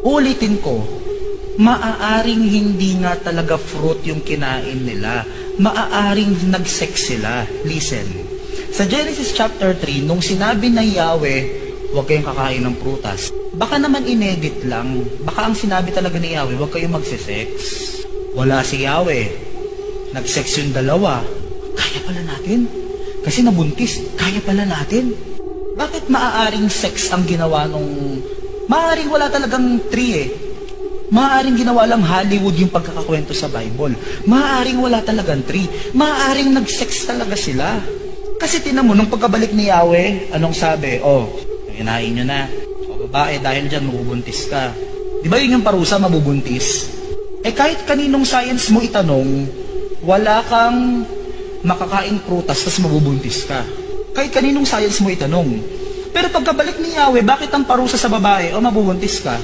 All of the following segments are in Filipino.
Ulitin ko, maaaring hindi nga talaga fruit yung kinain nila. Maaaring nag-sex sila. Listen, sa Genesis chapter 3, nung sinabi na Yahweh, huwag kayong kakain ng prutas, baka naman inedit lang. Baka ang sinabi talaga ni Yahweh, huwag kayong magse-sex. Wala si Yahweh. Nag-sex yung dalawa. Kaya pala natin. Kasi nabuntis, kaya pala natin. Bakit maaaring sex ang ginawa nung... Maaaring wala talagang tree eh. Maaaring ginawa lang Hollywood yung pagkakakwento sa Bible. Maaaring wala talagang tree. Maaaring nag-sex talaga sila. Kasi tinan mo, nung pagkabalik ni Yahweh, anong sabi? Oh, inahin nyo na. O babae, dahil dyan, mabubuntis ka. Di ba yun yung parusa, mabubuntis? Eh kahit kaninong science mo itanong, wala kang makakain prutas, tas mabubuntis ka. Kahit kaninong science mo itanong. Pero pagkabalik ni Yahweh, bakit ang parusa sa babae? O mabubuntis ka?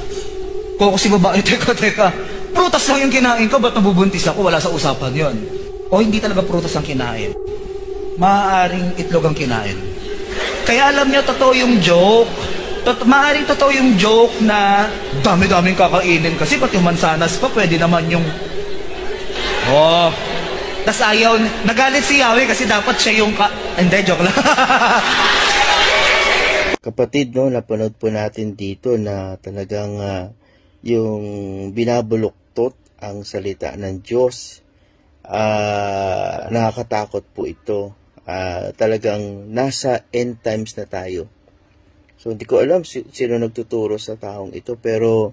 Kung si babae, teka, prutas lang yung kinain ko, ba't nabubuntis ako? Wala sa usapan yon. O hindi talaga prutas ang kinain. Maaaring itlog ang kinain. Kaya alam niyo, totoo yung joke. Maaaring totoo yung joke na dami-daming kakainin kasi pati yung mansanas pa, pwede naman yung... Oh, tas ayaw, nagalit si Yahweh kasi dapat siya yung... Hindi, joke lang. Kapatid, no, napanood po natin dito na talagang yung binabuluktot ang salita ng Diyos. Nakakatakot po ito. Talagang nasa end times na tayo. So, hindi ko alam sino nagtuturo sa taong ito, pero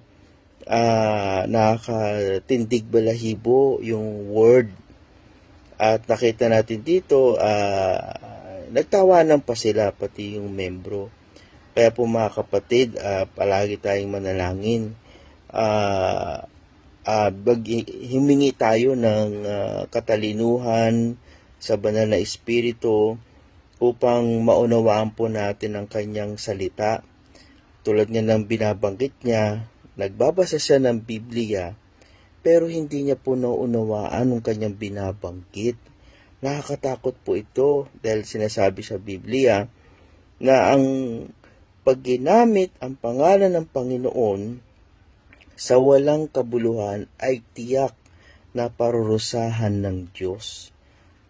nakakatindig balahibo yung word. At nakita natin dito, nagtawanan pa sila, pati yung membro. Kaya po mga kapatid, palagi tayong manalangin. Humingi tayo ng katalinuhan sa banal na espiritu upang maunawaan po natin ang kanyang salita. Tulad nga ng binabanggit niya, nagbabasa siya ng Biblia, pero hindi niya po naunawaan ang kanyang binabanggit. Nakakatakot po ito dahil sinasabi sa Biblia na ang pag ginamit ang pangalan ng Panginoon sa walang kabuluhan ay tiyak na parurusahan ng Diyos.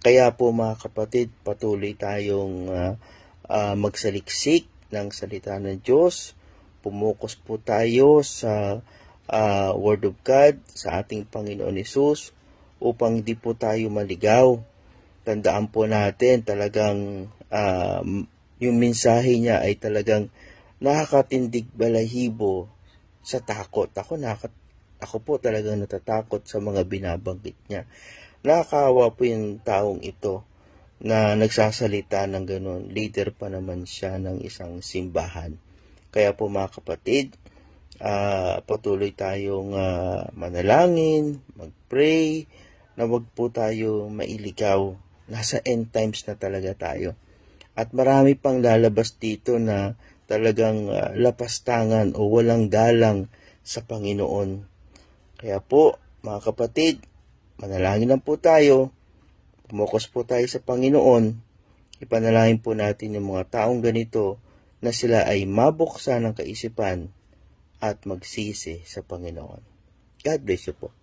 Kaya po mga kapatid, patuloy tayong magsaliksik ng salita ng Diyos. Pumukus po tayo sa Word of God, sa ating Panginoon Hesus, upang di po tayo maligaw. Tandaan po natin talagang yung mensahe niya ay talagang nakakatindig balahibo sa takot. Ako po talagang natatakot sa mga binabanggit niya. Nakakaawa po yung taong ito na nagsasalita ng ganun. Leader pa naman siya ng isang simbahan. Kaya po mga kapatid, patuloy tayong manalangin, mag-pray, na wag po tayo mailigaw. Nasa end times na talaga tayo. At marami pang lalabas dito na talagang lapastangan o walang galang sa Panginoon. Kaya po, mga kapatid, manalangin lang po tayo, pumukus po tayo sa Panginoon, ipanalangin po natin yung mga taong ganito na sila ay mabuksan ng kaisipan at magsisi sa Panginoon. God bless you po.